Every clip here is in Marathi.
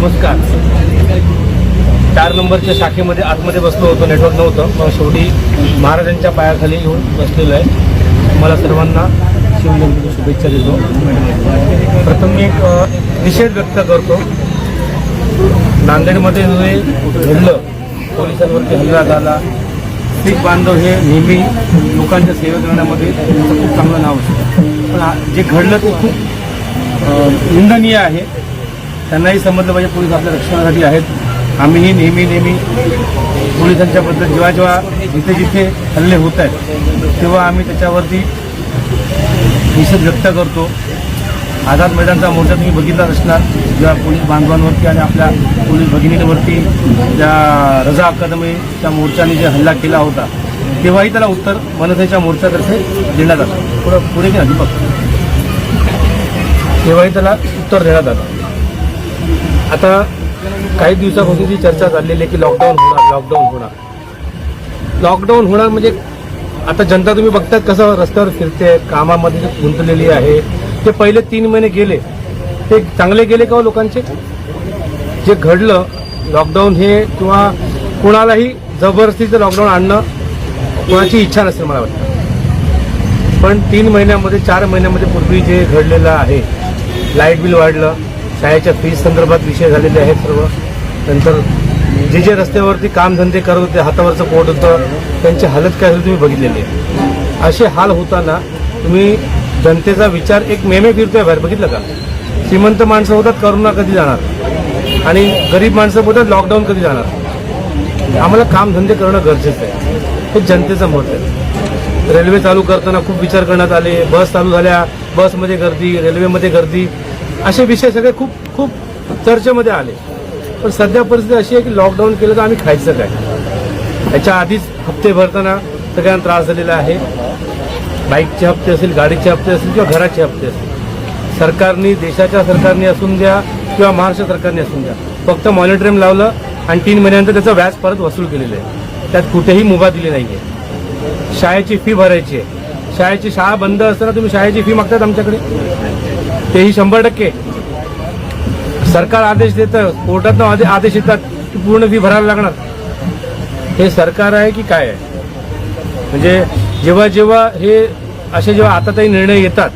नमस्कार. 4 नंबरच्या शाखेमध्ये आतमध्ये बसलो होतो, नेटवर्क नव्हतं. मग शेवटी महाराजांच्या पायाखाली येऊन बसलेलो आहे. मला सर्वांना शिवजयंतीच्या शुभेच्छा देतो. प्रथम मी एक निषेध व्यक्त करतो. नांदेडमध्ये जे घडलं, पोलिसांवरती हल्ला झाला, शीख बांधव हे नेहमी लोकांच्या सेवा करण्यामध्ये त्यांचं खूप चांगलं नाव असतं. पण जे घडलं ते खूप निंदनीय आहे. त्यांनाही समजलं पाहिजे पोलीस आपल्या रक्षणासाठी आहेत. आम्हीही नेहमी पोलिसांच्याबद्दल जेव्हा जिथे हल्ले होत आहेत तेव्हा आम्ही त्याच्यावरती निषेध व्यक्त करतो. आझाद मैदानचा मोर्चा तुम्ही बघितलाच असणार, जेव्हा पोलीस बांधवांवरती आणि आपल्या पोलीस भगिनींवरती ज्या रजा अकादमीच्या मोर्चाने जे हल्ला केला होता तेव्हाही त्याला उत्तर मनसेच्या मोर्चातर्फे देण्यात आलं. पुढे की नाही बघ, तेव्हाही त्याला उत्तर देण्यात आलं. आता काही दिवसापासून जी चर्चा चाललेली आहे की लॉकडाऊन होणार म्हणजे आता जनता तुम्ही बघताय कसं रस्त्यावर फिरते, कामामध्ये गुंतलेली आहे. ते पहिले 3 महिने गेले ते चांगले गेले का लोकांचे? जे घडलं लॉकडाऊन हे किंवा कोणालाही जबरदस्तीचं लॉकडाऊन आणणं कोणाची इच्छा नसेल मला वाटतं. पण 3 महिन्यामध्ये 4 महिन्यामध्ये पूर्वी जे घडलेलं आहे, लाईट बिल वाढलं, शाळेच्या फीज संदर्भात विषय झालेले आहेत सर्व. नंतर जे रस्त्यावरती कामधंदे करत होते, हातावरचं पोट होतं, त्यांची हालत काय झाली तुम्ही बघितलेली आहे. असे हाल होताना तुम्ही जनतेचा विचार एक मेमे फिरतोय बाहेर, बघितलं का? श्रीमंत माणसं होतात करोना कधी जाणार आणि गरीब माणसं होतात लॉकडाऊन कधी जाणार. आम्हाला कामधंदे करणं गरजेचं आहे, हे जनतेचं मत आहे. रेल्वे चालू करताना खूप विचार करण्यात आले, बस चालू झाल्या, बसमध्ये गर्दी, रेल्वेमध्ये गर्दी, असे विषय सगळे खूप चर्चेमध्ये आले. पण सध्या परिस्थिती अशी आहे की लॉकडाऊन केलं तर आम्ही खायचं काय? याच्या आधीच हप्ते भरताना सगळ्यांना त्रास झालेला आहे. बाईकचे हप्ते असेल, गाडीचे हप्ते असतील किंवा घराचे हप्ते असतील. सरकारने, देशाच्या सरकारने असून द्या किंवा महाराष्ट्र सरकारने असून द्या, फक्त मॉनिटरिंग लावलं आणि 3 महिन्यानंतर त्याचं व्याज परत वसूल केलेलं आहे. त्यात कुठेही मुभा दिली नाही आहे. शाळेची फी भरायची आहे. शाळा बंद असताना तुम्ही शाळेची फी मागतात आमच्याकडे, तेही 100%. सरकार आदेश देतं, कोर्टातनं आदेश येतात की पूर्ण फी भरायला लागणार. हे सरकार आहे की काय आहे? म्हणजे जेव्हा हे असे जेव्हा आता काही निर्णय येतात,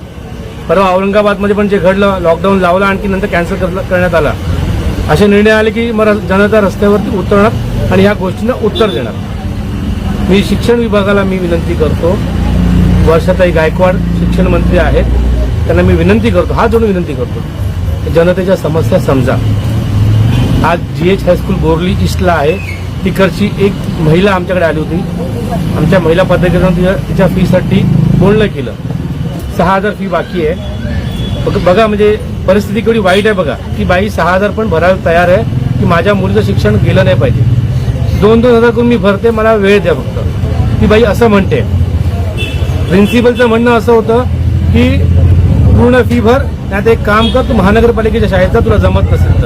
परवा औरंगाबादमध्ये पण जे घडलं, लॉकडाऊन लावला आणखी नंतर कॅन्सल करण्यात आला, असे निर्णय आले की मग जनता रस्त्यावरती उतरणार आणि ह्या गोष्टींना उत्तर देणार. मी शिक्षण विभागाला विनंती करतो, वर्षाताई गायकवाड शिक्षण मंत्री आहेत, त्यांना मी विनंती करतो, हात जोडून विनंती करतो, जनतेच्या समस्या समजा. आज GH हायस्कूल बोरली ईस्टला आहे, तिकडची एक महिला आमच्याकडे आली होती. आमच्या महिला पदाधिकाऱ्यांनी तिच्या फीसाठी बोलणं केलं. 6,000 फी बाकी आहे. बघा म्हणजे परिस्थिती केवढी वाईट आहे बघा, की बाई 6,000 पण भरायला तयार आहे की माझ्या मुलीचं शिक्षण गेलं नाही पाहिजे. 2,000 करून मी भरते, मला वेळ द्या फक्त. ती बाई असं म्हणते. प्रिन्सिपलचं म्हणणं असं होतं की पूर्ण फी भर, त्यात एक काम कर, तू महानगरपालिकेच्या शाळेचा तुला जमत नसेल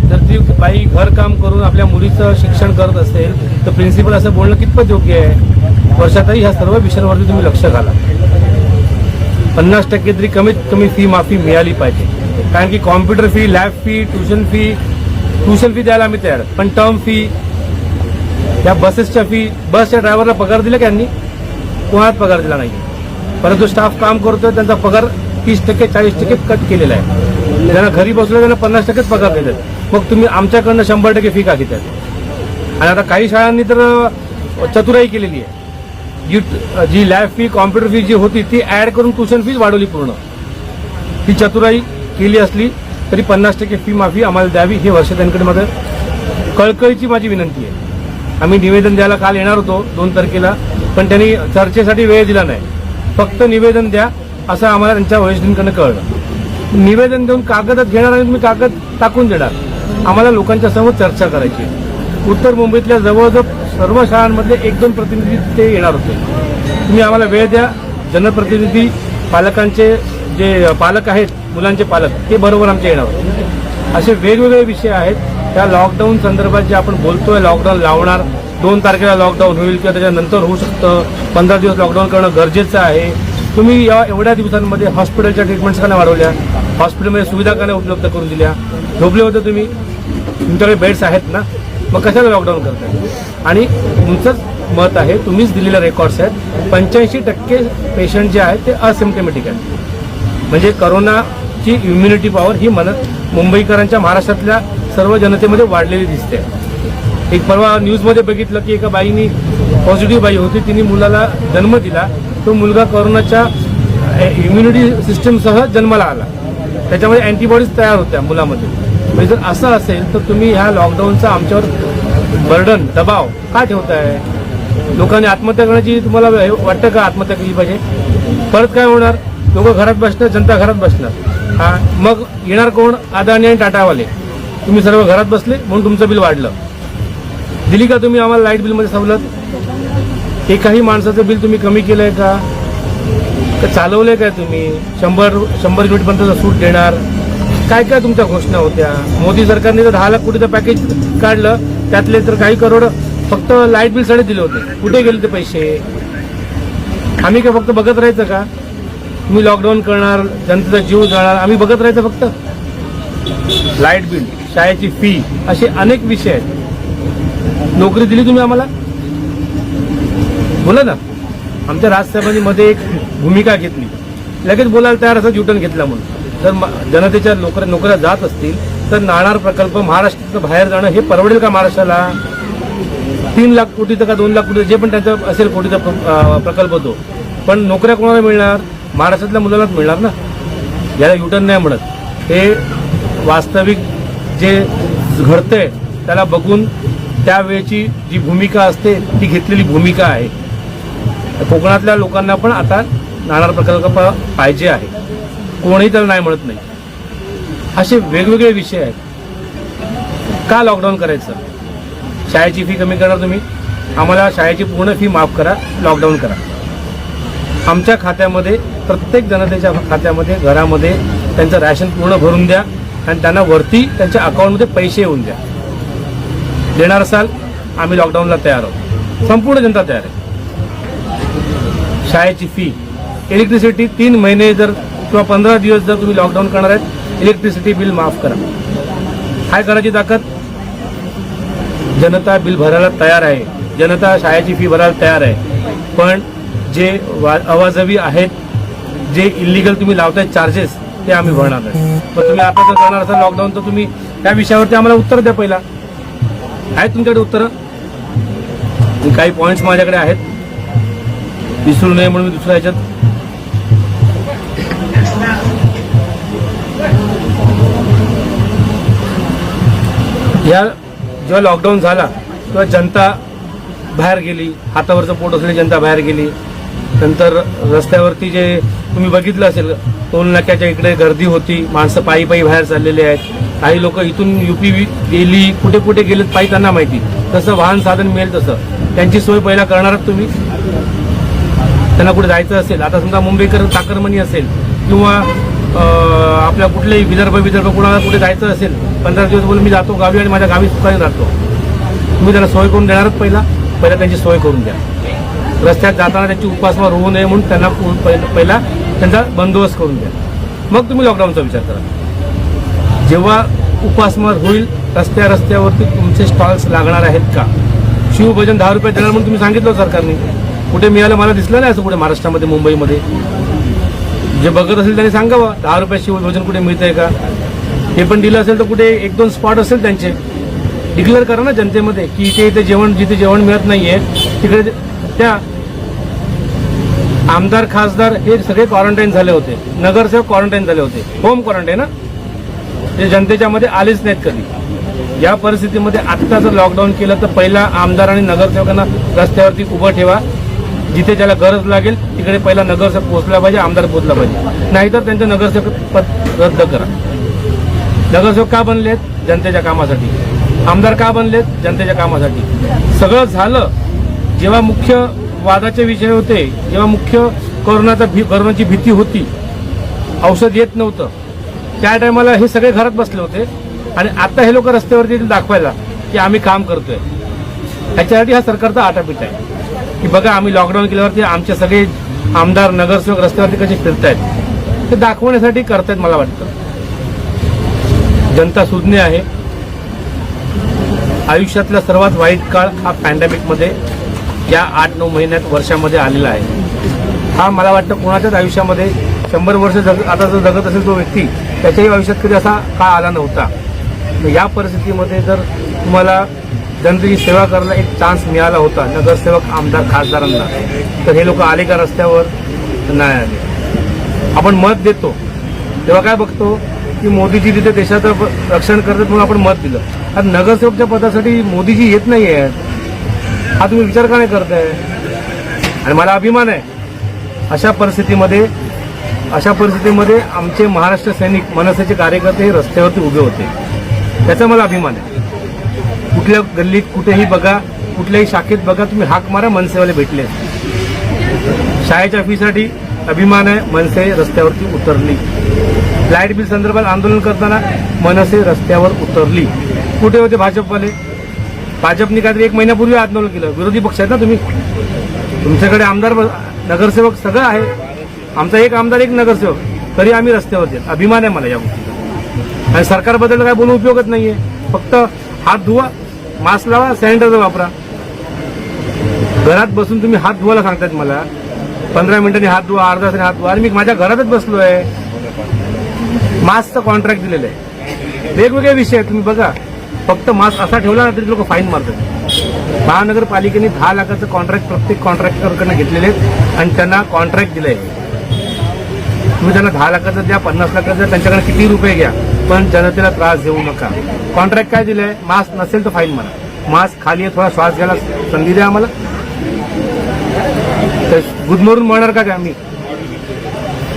तर ती बाई घरकाम करून आपल्या मुलीचं शिक्षण करत असेल तर प्रिन्सिपल असं बोलणं कितपत योग्य आहे? वर्षातही ह्या सर्व विषयांवरती तुम्ही लक्ष घाला. 50% तरी कमीत कमी फी माफी मिळाली पाहिजे. कारण की computer fee, lab fee, tuition fee द्यायला आम्ही तयार, पण टर्म फी, या बसेसच्या फी, बसच्या ड्रायव्हरला पगार दिला का यांनी? कोणाच पगार दिला नाही. परंतु स्टाफ काम करतोय त्यांचा पगार 30% 40% कट केलेला आहे. ज्यांना घरी बसलो त्यांना 50% पगार देतात. मग तुम्ही आमच्याकडनं 100% फी का घेतात? आणि आता काही शाळांनी तर चतुराई केलेली आहे. जी लॅब फी, कॉम्प्युटर फी जी होती ती ऍड करून ट्युशन फीज वाढवली पूर्ण. ही चतुराई केली असली तरी 50% फी माफी आम्हाला द्यावी, हे वर्षाताईंकडे माझं कळकळीची माझी विनंती आहे. आम्ही निवेदन द्यायला काल येणार होतो 2 तारखेला, पण त्यांनी चर्चेसाठी वेळ दिला नाही. फक्त निवेदन द्या असं आम्हाला त्यांच्या वरिष्ठांकडनं कळलं. निवेदन देऊन कागदात घेणार आणि तुम्ही कागद टाकून देणार. आम्हाला लोकांच्या समोर चर्चा करायची. उत्तर मुंबईतल्या जवळजवळ सर्व शाळांमधले 1-2 प्रतिनिधी ते येणार होते. तुम्ही आम्हाला वेळ द्या. जनप्रतिनिधी, पालकांचे जे पालक आहेत, मुलांचे पालक, ते बरोबर आमचे येणार होते. असे वेगवेगळे विषय आहेत. त्या लॉकडाऊन संदर्भात जे आपण बोलतोय, लॉकडाऊन लावणार, 2 तारखेला लॉकडाऊन होईल किंवा त्याच्यानंतर होऊ शकतं, 15 दिवस लॉकडाऊन करणं गरजेचं आहे, तुम्ही या एवढ्या दिवसांमध्ये हॉस्पिटलच्या ट्रीटमेंट्स का नाही वाढवल्या, हॉस्पिटलमध्ये सुविधा का नाही उपलब्ध करून दिल्या, झोपले होते तुम्ही, तुमच्याकडे बेड्स आहेत ना, मग कशाला लॉकडाऊन करताय? आणि तुमचंच मत आहे, तुम्हीच दिलेले रेकॉर्ड्स आहेत, 85% पेशंट जे आहेत ते असिम्प्टोमॅटिक आहेत. म्हणजे करोनाची इम्युनिटी पॉवर ही मुंबईकरांच्या, महाराष्ट्रातल्या सर्व जनतेमध्ये वाढलेली दिसते. एक परवा न्यूजमध्ये बघितलं की एका बाईनी, पॉझिटिव्ह बाई होती, तिने मुलाला जन्म दिला, तो मुलगा कोरोनाच्या इम्युनिटी सिस्टमसह जन्माला आला, त्याच्यामध्ये अँटीबॉडीज तयार होत्या मुलामध्ये. म्हणजे जर असं असेल तर तुम्ही ह्या लॉकडाऊनचा आमच्यावर बर्डन, दबाव का ठेवताय? लोकांनी आत्महत्या करण्याची तुम्हाला वाटतं का आत्महत्या केली पाहिजे? परत काय होणार? लोक घरात बसणार, जनता घरात बसणार. हा, मग येणार कोण? अदानी आणि टाटावाले. तुम्ही सर्व घरात बसले म्हणून तुमचं बिल वाढलं. दिली का तुम्ही आम्हाला लाईट बिलमध्ये सवलत? एकाही माणसाचं बिल तुम्ही कमी केलंय का? चालवलंय काय तुम्ही? 100 युनिटपर्यंत सूट देणार, काय काय तुमच्या घोषणा होत्या? मोदी सरकारने तर 10 लाख कोटीचं पॅकेज काढलं, त्यातले तर काही करोड फक्त लाईट बिलसाठी दिले होते. कुठे गेले ते पैसे? आम्ही काय फक्त बघत राहायचं का? तुम्ही लॉकडाऊन करणार, जनतेचा जीव जाणार, आम्ही बघत राहायचं फक्त? लाईट बिल, शाळेची फी, असे अनेक विषय आहेत. नोकरी दिली तुम्ही आम्हाला? बोला ना. आमच्या राजसाहेबांनी मध्ये एक भूमिका घेतली, लगेच बोलायला तयार, असं युटर्न घेतला म्हणून. जर जनतेच्या नोकऱ्या जात असतील तर नाणार प्रकल्प महाराष्ट्राचं बाहेर जाणं हे परवडेल का महाराष्ट्राला? 3 लाख कोटीचा का 2 लाख कोटी, जे पण त्यांचा असेल कोटीचा प्रकल्प तो, पण नोकऱ्या कोणाला मिळणार? महाराष्ट्रातल्या मुलालाच मिळणार ना. याला युटर्न नाही म्हणत. हे वास्तविक जे घडतंय त्याला बघून त्यावेळेची जी भूमिका असते ती घेतलेली भूमिका आहे. कोकणातल्या लोकांना पण आता नाणार प्रकल्प पाहिजे आहे, कोणीही त्याला नाही म्हणत नाही. असे वेगवेगळे विषय आहेत. का लॉकडाऊन करायचं? शाळेची फी कमी करा तुम्ही, आम्हाला शाळेची पूर्ण फी माफ करा, लॉकडाऊन करा. आमच्या खात्यामध्ये, प्रत्येक जनतेच्या खात्यामध्ये, घरामध्ये त्यांचं रॅशन पूर्ण भरून द्या आणि त्यांना वरती त्यांच्या अकाउंटमध्ये पैसे येऊन द्या. देणार असाल, आम्ही लॉकडाऊनला तयार आहोत. संपूर्ण जनता तयार आहे. शाळेची फी, इलेक्ट्रिसिटी 3 महिने जर किंवा 15 दिवस जर तुम्ही लॉकडाऊन करणार आहेत, इलेक्ट्रिसिटी बिल माफ करा. काय करायची ताकद? जनता बिल भरायला तयार आहे, जनता शाळेची फी भरायला तयार आहे. पण जे अवाजवी आहेत, जे इलिगल तुम्ही लावताय चार्जेस, ते आम्ही भरणार नाही. पण तुम्ही आता जर करणार असाल लॉकडाऊन, तर तुम्ही त्या विषयावरती आम्हाला उत्तर द्या. पहिला आहेत तुमच्याकडे उत्तरं? काही पॉईंट्स माझ्याकडे आहेत, विसरू नये म्हणून मी दुसऱ्या ह्याच्यात या जेव्हा लॉकडाऊन झाला तेव्हा जनता बाहेर गेली, हातावरचं पोट असलेली जनता बाहेर गेली. नंतर रस्त्यावरती जे तुम्ही बघितलं असेल, टोल नाक्याच्या इकडे गर्दी होती, माणसं पायी पायी बाहेर चाललेले आहेत. काही लोक इथून UP गेली, कुठे कुठे गेलेत पायी त्यांना माहिती. तसं वाहन साधन मिळेल तसं त्यांची सोय पहिला करणारच तुम्ही. त्यांना कुठे जायचं असेल, आता समजा मुंबईकर चाकरमनी असेल किंवा आपल्या कुठल्याही विदर्भ कोणाला कुठे जायचं असेल, 15 दिवस बोलून मी जातो गावी आणि माझ्या गावी सुद्धा राहतो, तुम्ही त्यांना सोय करून देणारच. पहिला त्यांची सोय करून द्या. रस्त्यात जाताना त्यांची उपासमार होऊ नये म्हणून त्यांना पहिला त्यांचा बंदोबस्त करून द्या. मग तुम्ही लॉकडाऊनचा विचार करा. जेव्हा उपासमार होईल, रस्त्यावरती तुमचे स्टॉल्स लागणार आहेत का? शिवभोजन 10 रुपये देणार म्हणून तुम्ही सांगितलं सरकारने, कुठे मिळालं मला दिसलं नाही असं कुठे महाराष्ट्रामध्ये, मुंबईमध्ये. जे बघत असेल त्यांनी सांगावं 10 रुपये शिवभोजन कुठे मिळतंय का? हे पण दिलं असेल तर कुठे 1-2 स्पॉट असेल त्यांचे, डिक्लेअर करा ना जनतेमध्ये की जिथे जेवण मिळत नाहीये तिकडे त्या. आमदार, खासदार हे सगळे क्वारंटाईन झाले होते, नगरसेवक क्वारंटाईन झाले होते, होम क्वारंटाईन ना, ते जनतेच्या मध्ये आलेच नाहीत कधी. या परिस्थितीमध्ये आत्ता जर लॉकडाऊन केलं तर पहिला आमदार आणि नगरसेवकांना रस्त्यावरती उभं ठेवा. जिथे ज्याला गरज लागेल तिकडे पहिला नगरसेवक पोहोचला पाहिजे, आमदार पोहोचला पाहिजे. नाहीतर त्यांचं नगरसेवक पद रद्द करा. नगरसेवक का बनलेत? जनतेच्या कामासाठी. आमदार का बनलेत? जनतेच्या कामासाठी. सगळं झालं जेव्हा मुख्य वादाचे विषय होते, जेव्हा मुख्य कोरोनाची भीती होती, औषध येत नव्हतं, त्या टायमाला हे सगळे घरात बसले होते. आणि आता हे लोक रस्त्यावरती दाखवायला की आम्ही काम करतोय. ह्याच्यासाठी हा सरकारचा आटापीठ आहे की बघा आम्ही लॉकडाऊन केल्यावरती आमचे सगळे आमदार नगरसेवक रस्त्यावरती कसे फिरतायत ते दाखवण्यासाठी करतायत. मला वाटतं जनता सुज्ञ आहे. आयुष्यातला सर्वात वाईट काळ हा पॅन्डेमिकमध्ये या 8-9 महिन्यात वर्षामध्ये आलेला आहे. हा मला वाटतं कोणाच्याच आयुष्यामध्ये 100 वर्ष आता जर जगत असेल तो व्यक्ती त्याच्याही आयुष्यात कधी असा काळ आला नव्हता. या परिस्थितीमध्ये जर तुम्हाला जनतेची सेवा करायला एक चान्स मिळाला होता नगरसेवक आमदार खासदारांना, तर हे लोक आले का रस्त्यावर? नाही आले. आपण मत देतो तेव्हा काय बघतो की मोदीजी तिथे देशाचं रक्षण करतात म्हणून आपण मत दिलं. आता नगरसेवकच्या पदासाठी मोदीजी येत नाही आहेत हा तुम्ही विचार का नाही करताय? आणि मला अभिमान आहे अशा परिस्थितीमध्ये आमचे महाराष्ट्र सैनिक मनसेचे कार्यकर्ते हे रस्त्यावरती उभे होते. त्याचा मला अभिमान आहे. कुठल्या गल्लीत कुठेही बघा, कुठल्याही शाखेत बघा, तुम्ही हाक मारा, मनसेवाले भेटले. शाळेच्या फीसाठी अभिमान आहे, मनसे रस्त्यावरती उतरली. लाईट बिल संदर्भात आंदोलन करताना मनसे रस्त्यावर उतरली. कुठे होते भाजपवाले? भाजपने काहीतरी 1 महिन्यापूर्वी आंदोलन केलं. विरोधी पक्ष आहेत ना तुम्ही, तुमच्याकडे आमदार नगरसेवक सगळं आहे. आमचा एक आमदार एक नगरसेवक, तरी आम्ही रस्त्यावरती आहेत. अभिमान आहे मला या गोष्टीचा. आणि सरकारबद्दल काय बोलून उपयोगच नाहीये. फक्त हात धुवा, मास्क लावा, सॅनिटायझर वापरा. घरात बसून तुम्ही हात धुवायला सांगतायत मला. 15 मिनिटांनी हात धुवा, अर्धा तासाने हात धुवा. आणि मी माझ्या घरातच बसलोय. मास्कचं कॉन्ट्रॅक्ट दिलेलं आहे. वेगवेगळे विषय आहेत तुम्ही बघा. फक्त मास्क असा ठेवला ना तरी लोक फाईन मारतात. महानगरपालिकेने 10 लाखाचं कॉन्ट्रॅक्ट प्रत्येक कॉन्ट्रॅक्टरकडनं घेतलेले आहेत आणि त्यांना कॉन्ट्रॅक्ट दिलंय. तुम्ही त्यांना 10 लाखाचं द्या, 50 लाखाचं द्या, त्यांच्याकडे किती रुपये घ्या, पण जनतेला त्रास देऊ नका. कॉन्ट्रॅक्ट काय दिलंय? मास्क नसेल तर फाईन मारा. मास्क खाली आहे, थोडा श्वास घ्यायला संधी द्या आम्हाला. गुदमरून म्हणणार का आम्ही?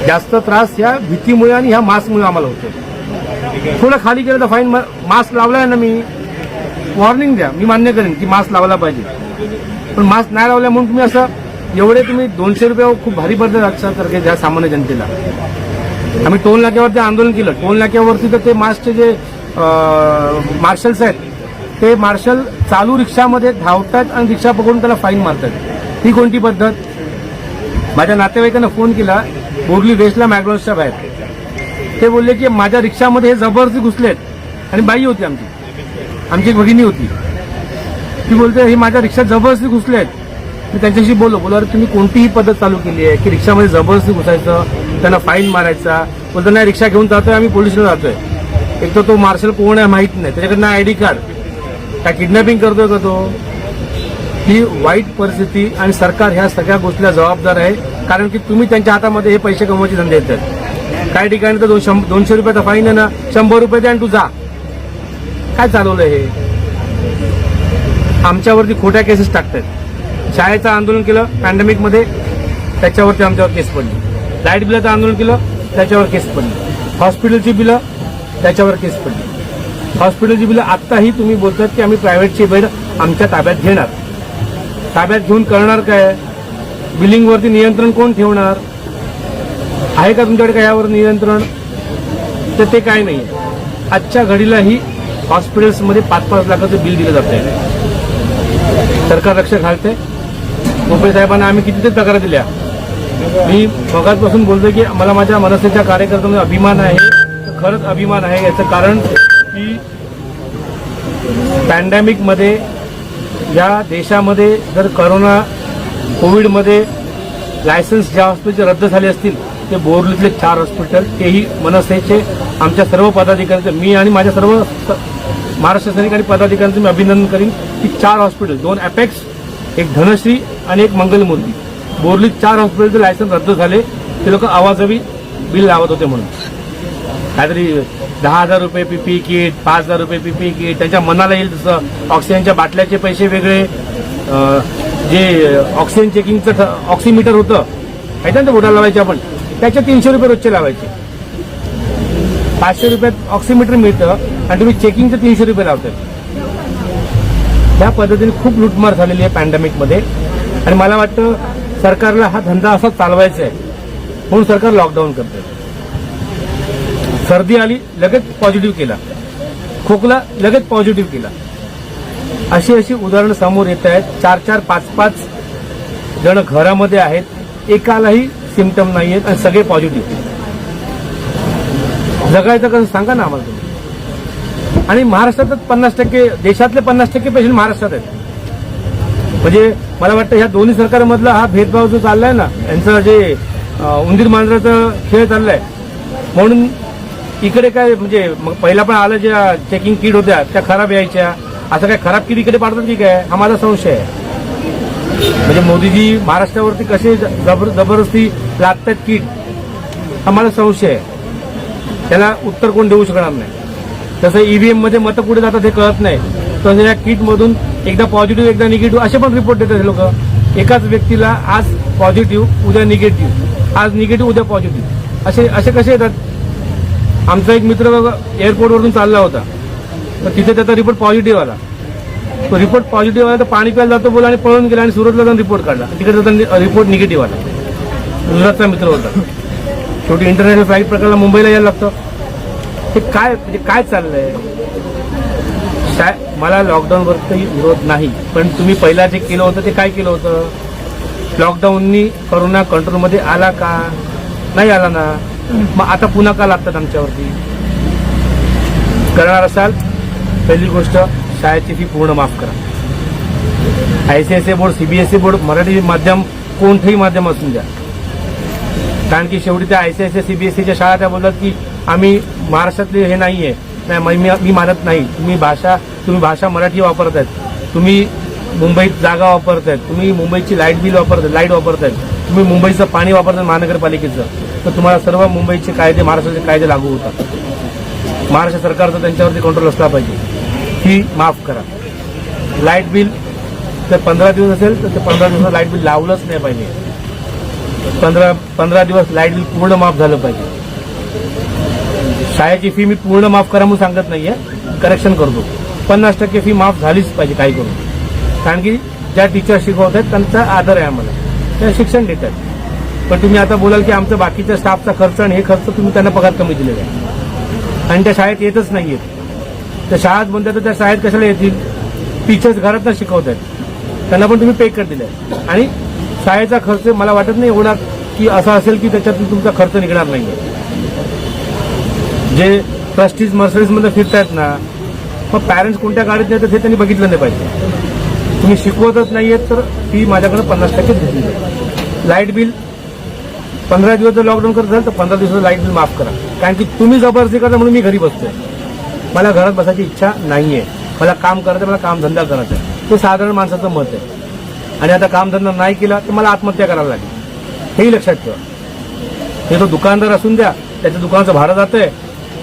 जास्त त्रास या भीतीमुळे आणि ह्या मास्कमुळे आम्हाला होतो. थोडं खाली गेलं तर फाईन. मास्क लावलाय ना मी, वॉर्निंग द्या. मी मान्य करेन की मास्क लावला पाहिजे, पण मास्क नाही लावल्या म्हणून तुम्ही असं एवढे तुम्ही 200 रुपये खूप भारी पडतात आजच्या ज्या सामान्य जनतेला. आम्ही टोल नाक्यावरती आंदोलन केलं. टोल नाक्यावरती तर ते मास्कचे जे मार्शल्स आहेत ते मार्शल चालू रिक्षामध्ये धावतात आणि रिक्षा पकडून त्याला फाईन मारतात. ही कोणती पद्धत? माझ्या नातेवाईकांना फोन केला बोरली वेस्टला मॅकडॉनल्ड्सच्या बाहेर. ते बोलले की माझ्या रिक्षामध्ये हे जबरदस्ती घुसलेत. आणि बाई होती आमची एक भगिनी होती. ती बोलते हे माझ्या रिक्षात जबरदस्ती घुसलेत. मी त्यांच्याशी बोललो अरे तुम्ही कोणतीही पद्धत चालू केली आहे की रिक्षामध्ये जबरदस्ती घुसायचं, त्यांना फाईन मारायचा? बोलतो नाही, रिक्षा घेऊन जातोय आम्ही, पोलिसला जातोय. एक तर तो मार्शल कोण आहे माहित नाही, त्याच्याकडनं आयडी कार्ड. काय किडनॅपिंग करतोय का तो? ही वाईट परिस्थिती आणि सरकार ह्या सगळ्या गोष्टीला जबाबदार आहे. कारण की तुम्ही त्यांच्या हातामध्ये हे पैसे कमवायचे धंदे येतात. काही ठिकाणी तर 200 रुपयाचा फाईन आहे ना, 100 रुपये द्या आणि तू जा. काय चालवलंय हे? आमच्यावरती खोट्या केसेस टाकतात. शाळेचं आंदोलन केलं पॅन्डेमिकमध्ये, त्याच्यावरती आमच्यावर केस पडली. लाईट बिलाचं आंदोलन केलं, त्याच्यावर केस पडली. हॉस्पिटलची बिलं, त्याच्यावर केस पडली. हॉस्पिटलची बिलं आत्ताही तुम्ही बोलतात की आम्ही प्रायव्हेटची बेड आमच्या ताब्यात घेणार. ताब्यात घेऊन करणार काय? बिलिंगवरती नियंत्रण कोण ठेवणार? आहे का तुमच्याकडे काय यावर नियंत्रण? तर ते काय नाही. आजच्या घडीलाही हॉस्पिटल्समध्ये 5-5 लाखाचं बिल दिलं जात आहे. सरकार लक्ष घालते. गोपे साहेबांना आम्ही किती तक्रार दिल्या. मी मगाचपासून बोलतोय की मला माझ्या मनसेच्या कार्यकर्त्यांना अभिमान आहे. तर खरंच अभिमान आहे. याचं कारण की पॅन्डेमिकमध्ये या देशामध्ये जर कोविडमध्ये लायसन्स ज्या हॉस्पिटलचे रद्द झाले असतील ते बोरलीतले 4 हॉस्पिटल, तेही मनसेचे आमच्या सर्व पदाधिकाऱ्यांचे, मी आणि माझ्या सर्व महाराष्ट्र सैनिक आणि पदाधिकाऱ्यांचं मी अभिनंदन करीन की 4 हॉस्पिटल, 2 अपेक्स, एक धनश्री आणि एक मंगलमूर्ती, बोरलीत 4 हॉस्पिटलचे लायसन्स रद्द झाले. ते लोक आवाजवी बिल लावत होते म्हणून. काहीतरी 10,000 रुपये पीपी किट, 5,000 रुपये पीपी किट, त्यांच्या मनाला येईल तसं. ऑक्सिजनच्या बाटल्याचे पैसे वेगळे, जे ऑक्सिजन चेकिंगचं ऑक्सिमीटर होतं माहिती ना, बोटाला लावायचे आपण, त्याचे 300 रुपये रोजचे लावायचे. 500 रुपयात ऑक्सिमीटर मिळतं आणि तुम्ही चेकिंगचे 300 रुपये लावताय. या पद्धतीने खूप लूटमार झालेली आहे पॅन्डेमिकमध्ये. आणि मला वाटतं सरकारला हा धंदा असा चालवायचा आहे म्हणून सरकार लॉकडाऊन करतंय. सर्दी आली लगेच पॉझिटिव्ह केला, खोकला लगेच पॉझिटिव्ह केला. अशी उदाहरणं समोर येत आहेत. 4-4, 5-5 जण घरामध्ये आहेत. एकालाही सिम्पटम नाही आहेत आणि सगळे पॉझिटिव्ह. जगायचं कसं सांगा ना आम्हाला तुम्ही. आणि महाराष्ट्रात 50%, देशातले 50% पेशंट महाराष्ट्रात आहेत. म्हणजे मला वाटतं ह्या दोन्ही सरकारमधला हा भेदभाव जो चाललाय ना, यांचं जे उंदीर मांजराचा खेळ चाललाय, म्हणून इकडे काय म्हणजे मग पहिला पण आलं ज्या चेकिंग किट होत्या त्या खराब यायच्या, असं काय खराब किट इकडे पाठवतात की काय, हा माझा संशय आहे. म्हणजे मोदीजी महाराष्ट्रावरती कसे जबरदस्ती लागतात किट, हा माझा संशय आहे. त्याला उत्तर कोण देऊ शकणार नाही. तसं ईव्हीएम मध्ये मतं कुठे जातात हे कळत नाही, तसं या किटमधून एकदा पॉझिटिव्ह एकदा निगेटिव्ह असे पण रिपोर्ट देतात हे लोक. एकाच व्यक्तीला आज पॉझिटिव्ह उद्या निगेटिव्ह, आज निगेटिव्ह उद्या पॉझिटिव्ह, असे कसे येतात. आमचा एक मित्र एअरपोर्टवरून चालला होता, तर तिथे त्याचा रिपोर्ट पॉझिटिव्ह आला. तो रिपोर्ट पॉझिटिव्ह आला तर पाणी प्यायला जातो बोला आणि पळून गेला आणि सुरतला जाऊन रिपोर्ट काढला. तिकडे त्याचा रिपोर्ट निगेटिव्ह आला. गुजरातचा मित्र होता. शेवटी इंटरनॅशनल फ्लाईट प्रकारला मुंबईला यायला लागतं. हे काय म्हणजे काय चाललंय. मला लॉकडाऊनवरती विरोध नाही, पण तुम्ही पहिला जे केलं होतं ते काय केलं होतं. लॉकडाऊननी कोरोना कंट्रोलमध्ये आला का, नाही आला ना. मग आता पुन्हा का लागतात आमच्यावरती. करणार असाल पहिली गोष्ट शाळेची फी पूर्ण माफ करा. ICSE board, CBSE board, Marathi माध्यम, कोणतंही माध्यम असून द्या. कारण की शेवटी त्या आयसीएसई सीबीएसईच्या शाळा त्या बोलतात की आम्ही महाराष्ट्रातले हे नाहीये. नाही, मी मानत नाही. तुम्ही भाषा मराठी वापरतायत, तुम्ही मुंबईत जागा वापरतायत, तुम्ही मुंबईची लाईट वापरतायत, तुम्ही मुंबईचं पाणी वापरताय महानगरपालिकेचं, तर तुम्हाला सर्व मुंबईचे कायदे, महाराष्ट्राचे कायदे लागू होतात. महाराष्ट्र सरकारचा त्यांच्यावरती कंट्रोल असला पाहिजे. फी माफ करा. लाईट बिल जर 15 दिवस असेल तर ते 15 दिवस लाईट बिल लावलंच नाही पाहिजे. 15 दिवस लाईट बिल पूर्ण माफ झालं पाहिजे. शाळेची फी मी पूर्ण माफ करा म्हणून सांगत नाहीये, करेक्शन करतो. 50% फी माफ झालीच पाहिजे काही करून. कारण की ज्या टीचर शिकवत आहेत त्यांचा आदर आहे आम्हाला, त्या शिक्षण देतात. पण तुम्ही आता बोलाल की आमचा बाकीच्या स्टाफचा खर्च आणि हे खर्च तुम्ही त्यांना पगार कमी दिलेला आहे आणि त्या शाळेत येतच नाहीयेत. त्या शाळेत म्हणतात तर त्या शाळेत कशाला येतील. टीचर्स घरात शिकवत आहेत, त्यांना पण तुम्ही पे कर दिलाय. आणि शाळेचा खर्च मला वाटत नाही एवढा की असा असेल की त्याच्यातून तुमचा खर्च निघणार नाहीये. जे ट्रस्टीज मर्सडीजमध्ये फिरतायत ना, मग पॅरेंट्स कोणत्या गाडीत नेतात हे त्यांनी बघितलं नाही पाहिजे. तुम्ही शिकवतच नाहीयेत तर फी माझ्याकडे 50% घेतली आहे. लाईट बिल 15 दिवस जर लॉकडाऊन करत असेल तर 15 दिवसाचं लाईट बिल माफ करा. कारण की तुम्ही जबरदस्ती करता म्हणून मी घरी बसतोय. मला घरात बसायची इच्छा नाहीये. मला काम करायचं, मला कामधंदा करायचा आहे. ते साधारण माणसाचं मत आहे. आणि आता कामधंदा नाही केला तर मला आत्महत्या करायला लागेल, हेही लक्षात ठेवा. ते तो दुकानदार असून द्या, त्याच्या दुकानाचं भाडं जातंय,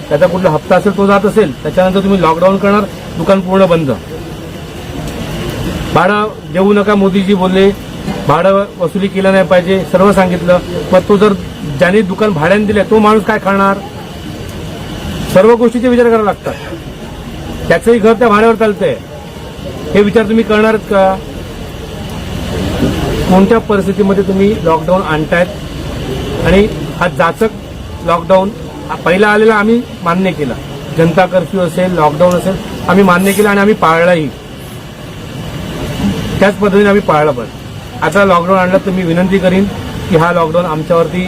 त्याचा कुठला हप्ता असेल तो जात असेल, त्याच्यानंतर तुम्ही लॉकडाऊन करणार, दुकान पूर्ण बंद. भाडं देऊ नका मोदीजी बोलले, भाडं वसुली केलं नाही पाहिजे, सर्व सांगितलं. मग तो जर ज्याने दुकान भाड्याने दिले तो माणूस काय खाणार. सर्व गोष्टीचे विचार करावे लागतात. त्याचंही घर त्या भाड्यावर चालतंय, हे विचार तुम्ही करणारच का. कोणत्या परिस्थितीमध्ये तुम्ही लॉकडाऊन आणतायत. आणि हा जाचक लॉकडाऊन पहिला आलेला आम्ही मान्य केला. जनता कर्फ्यू असेल, लॉकडाऊन असेल, आम्ही मान्य केला आणि आम्ही पाळलाही. त्याच पद्धतीने आम्ही पाळला. पण आता लॉकडाऊन आणलं तर मी विनंती करीन की हा लॉकडाऊन आमच्यावरती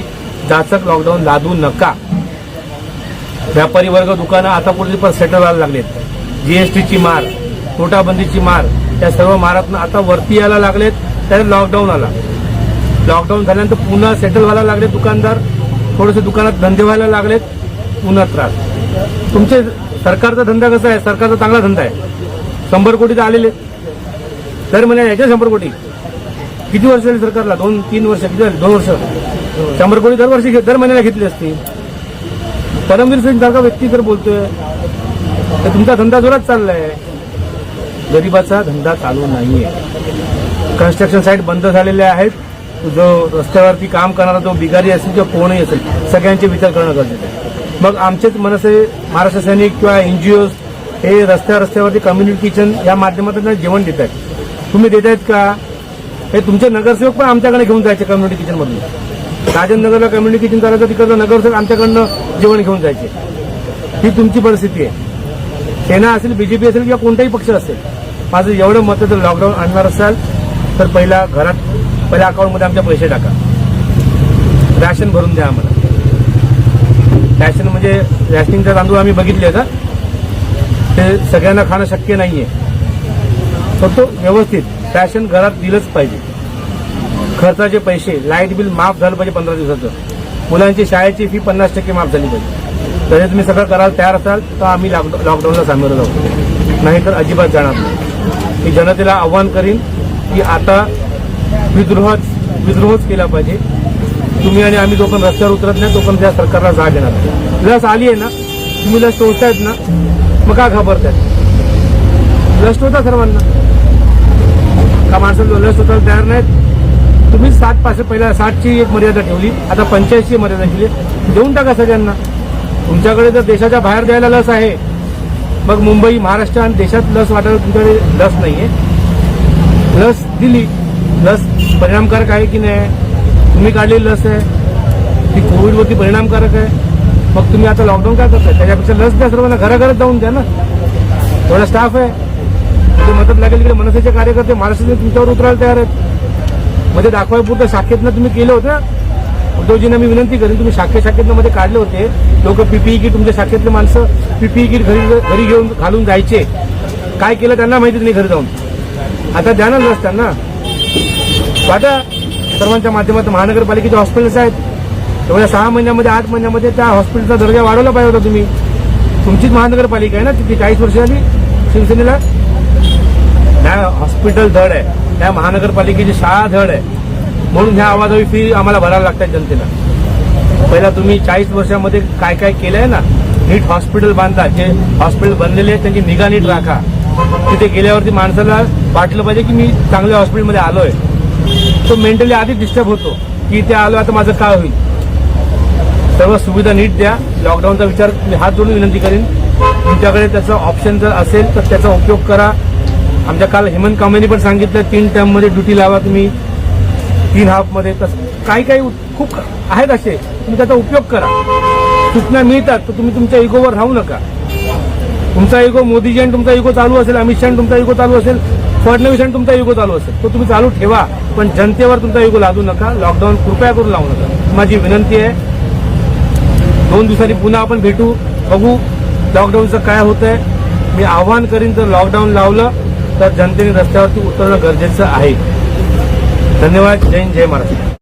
जाचक लॉकडाऊन लादू नका. व्यापारी वर्ग, दुकानं आता कुठे पण सेटल व्हायला लागलेत. जीएसटीची मार, नोटाबंदीची मार, त्या सर्व मारातनं आता वरती यायला लागलेत. त्यात लॉकडाऊन आला. लॉकडाऊन झाल्यानंतर पुन्हा सेटल व्हायला लागले दुकानदार. थोडेसे दुकानात धंदे व्हायला लागलेत, पुन्हा त्रास. तुमचे सरकारचा धंदा कसा आहे. सरकारचा चांगला धंदा आहे. 100 कोटी तर आलेले दर महिन्यात यायचे. 100 कोटी किती वर्ष झाली सरकारला. 2-3 वर्ष किती झाली. 2 वर्ष. 100 कोटी दर महिन्याला घेतली असती. परमवीर सिंग सारखा व्यक्ती जर बोलतोय तर तुमचा धंदा जोरात चाललाय. गरीबाचा धंदा चालू नाहीये. कन्स्ट्रक्शन साईट बंद झालेल्या आहेत. जो रस्त्यावरती काम करणारा जो बिगारी असेल किंवा कोणही असेल, सगळ्यांचे विचार करणं गरजेचं आहे. मग आमचेच मनसे महाराष्ट्र सैनिक किंवा एनजीओ हे रस्त्यावरती कम्युनिटी किचन या माध्यमातून जेवण देत आहेत. तुम्ही देत आहेत का. हे तुमचे नगरसेवक पण आमच्याकडे घेऊन जायचे कम्युनिटी किचन मधून. राजनगरला कम्युनिटी किचन चालायचं, तिकडचं नगरसेवक आमच्याकडनं जेवण घेऊन जायचे. ही तुमची परिस्थिती आहे. सेना असेल, बीजेपी असेल किंवा कोणताही पक्ष असेल, माझं एवढं मत जर लॉकडाऊन आणणार असाल तर पहिल्या अकाउंटमध्ये आमच्या पैसे टाका. रॅशन भरून द्या आम्हाला. रॅशन म्हणजे रॅशनिंगचा तांदूळ आम्ही बघितले का, ते सगळ्यांना खाणं शक्य नाहीये. फक्त व्यवस्थित रॅशन घरात दिलंच पाहिजे. खर्चाचे पैसे, लाईट बिल माफ झालं पाहिजे 15 दिवसाचं. मुलांची शाळेची फी 50% माफ झाली पाहिजे. तरी तुम्ही सगळं करायला तयार असाल तर आम्ही लॉकडाऊनला सामोरं जाऊ, नाहीतर अजिबात जाणार नाही. मी जनतेला आव्हान करीन की आता विद्रोहच केला पाहिजे. तुम्ही आणि आम्ही जोपर्यंत रस्त्यावर उतरत नाही तोपर्यंत त्या सरकारला जाग येणार नाही. लस आली आहे ना, तुम्ही लस टोचतायत ना, मग का घाबरतायत? लस टोचा सर्वांना. का माणसं लस टोचायला तयार नाहीत? तुम्ही 60 पहिला 60ची एक मर्यादा ठेवली, आता 85ची मर्यादा केली. देऊन टाका सगळ्यांना. तुमच्याकडे जर देशाच्या बाहेर द्यायला लस आहे, मग मुंबई, महाराष्ट्र आणि देशात लस वाटायला तुमच्याकडे लस नाहीये. लस दिली, लस परिणामकारक आहे की नाही? तुम्ही काढलेली लस आहे ती कोविडवरती परिणामकारक आहे. मग तुम्ही आता लॉकडाऊन काय करताय? त्याच्यापेक्षा लस द्या सर्वांना, घराघरात जाऊन द्या ना. थोडा स्टाफ आहे, ते मदत लागेल इकडे मनसेचे कार्यकर्ते महाराष्ट्रात तुमच्यावर उतरायला तयार आहेत. मध्ये दाखवायपुरतं शाखेतनं तुम्ही केलं होतं. उद्धवजींना मी विनंती करेन, तुम्ही शाखेतनं मध्ये काढले होते. लोक पीपीई किट, तुमच्या शाखेतले माणसं पीपीई किट घरी घेऊन घालून जायचे. काय केलं त्यांना माहितीच नाही घरी जाऊन. आता द्या ना लस त्यांना, वाटा. सर्वांच्या माध्यमातून महानगरपालिकेचे हॉस्पिटल्स आहेत, एवढ्या 6 महिन्यामध्ये 8 महिन्यामध्ये त्या हॉस्पिटलचा दर्जा वाढवला पाहिजे होता तुम्ही. तुमचीच महानगरपालिका आहे ना, तिथे 40 वर्ष झाली शिवसेनेला. त्या हॉस्पिटल धड आहे, त्या महानगरपालिकेची शाळा धड आहे, म्हणून ह्या आवाजावी फी आम्हाला भरायला लागतात जनतेला. पहिला तुम्ही 40 वर्षामध्ये काय काय केलंय ना, नीट हॉस्पिटल बांधा. जे हॉस्पिटल बनलेले आहेत त्यांची निगा नीट राखा. तिथे गेल्यावरती माणसाला वाटलं पाहिजे की मी चांगल्या हॉस्पिटलमध्ये आलोय. तो मेंटली आधीच डिस्टर्ब होतो की इथे आलो, आता माझं काय होईल. सर्व सुविधा नीट द्या. लॉकडाऊनचा विचार मी हात जोडून विनंती करेन. तुमच्याकडे त्याचा ऑप्शन जर असेल तर त्याचा उपयोग करा. आमच्या काल हेमंत कांबळेंनी पण सांगितलं 3 टर्ममध्ये ड्युटी लावा तुम्ही, 3 हाफमध्ये. काही खूप आहेत असे, तुम्ही त्याचा उपयोग करा. सूचना मिळतात तर तुम्ही तुमच्या इगोवर राहू नका. तुमचा इगो मोदीजी आणि तुमचा इगो चालू असेल, अमित शहा तुमचा इगो चालू असेल, फडणवीस आणि तुमचा इगो चालू असेल, तो तुम्ही चालू ठेवा, पण जनतेवर तुमचा इगो लादू नका. लॉकडाऊन कृपया करून लावू नका, माझी विनंती आहे. 2 दिवसांनी पुन्हा आपण भेटू, बघू लॉकडाऊनचं काय होतंय. मी आव्हान करीन, जर लॉकडाऊन लावलं तर जनतेने रस्त्यावरती उतरणं गरजेचं आहे. धन्यवाद. जय हिंद, जय महाराष्ट्र.